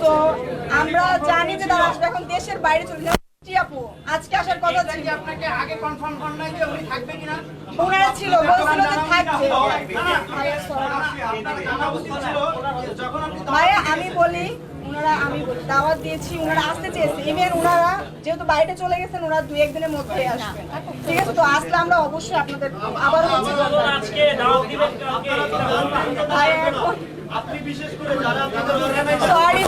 তো আমরা জানি যে তারা আসবে, এখন দেশের বাইরে চলে যাবে। আপু আজকে আসার কথা ছিল, আপনাকে আগে কনফার্ম করেন নাই যে উনি থাকবে কিনা? ওনারা ছিল, বলছিল যে থাকবে। ভাইয়া আমি বলি, আমি দাওয়াত দিয়েছি, ওনারা আসতে চেয়েছে। ইভেন ওনারা যেহেতু বাইরে চলে গেছেন, ওনারা 2-1 দিনের মধ্যে আসবেন। ঠিক আছে, তো আসলে আমরা অবশ্যই আপনাদের আবার আজকে দাওয়াত দিবেন ভাইয়া এখন আপনি বিশেষ করে যারা সরি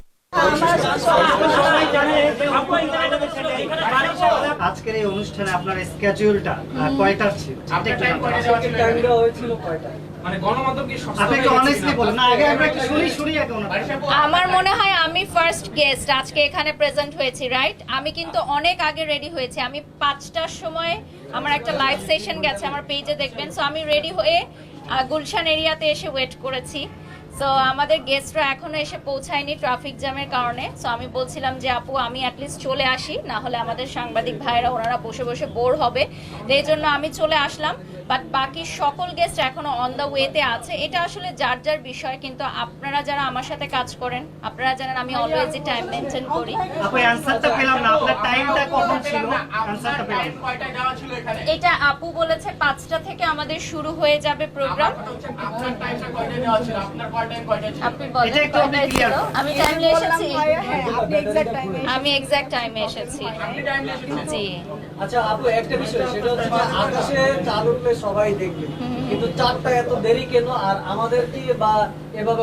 আজকের এই অনুষ্ঠানে আপনার স্কেডিউলটা কয়টার ছিল? মানে গণমাধ্যম কি আপনি একটু অনেস্টলি বলেন না, আগে আমরা একটু শুনি আগে ওনার। আমার মনে হয় আমি ফার্স্ট গেস্ট আজকে এখানে প্রেজেন্ট হয়েছি, রাইট? আমি কিন্তু অনেক আগে রেডি হয়েছি। আমি 5টার সময় আমার একটা লাইভ সেশন গেছে, আমার পেজে দেখবেন। সো আমি রেডি হয়ে গুলশান এরিয়াতে এসে ওয়েট করেছি। সো আমাদের গেস্টরা এখনো এসে পৌঁছায়নি ট্রাফিক জ্যামের কারণে। সো আমি বলছিলাম যে আপু আমি অ্যাটলিস্ট চলে আসি, না হলে আমাদের সাংবাদিক ভাইরা ওনারা বসে বসে বোর হবে। তো এই জন্য আমি চলে আসলাম। বাট বাকি সকল গেস্ট এখনো অন দ্য ওয়েতে আছে। এটা আসলে যার যার বিষয়, কিন্তু আপনারা যারা আমার সাথে কাজ করেন আপনারা জানেন আমি অলওয়েজই টাইম মেনটেন করি। আপু অ্যানসারটা পেলাম না, আপনার টাইমটা কখন ছিল? অ্যানসারটা পেলাম না। কয়টায় দেওয়া ছিল এখানে? এটা আপু বলেছে 5টা থেকে আমাদের শুরু হয়ে যাবে প্রোগ্রাম। আপনার টাইমটা কয়টায় দেওয়া ছিল? আপনার কয়টায় ছিল? আপনি বলেন এটা একটু আপনি কয়টায় ছিল? clear আমি টাইমে এসেছি। হ্যাঁ, আপনি এক্সাক্ট টাইমে আমি এক্সাক্ট টাইমে এসেছি। আপনি টাইম এসেছেন? জি। আচ্ছা আপু, একটা বিষয় সেটা হচ্ছে যে আকাশে চাঁদ উঠলে সবাই দেখবে, কিন্তু চাঁদটা এত দেরি কেন? আর আমাদের কি বা এভাবে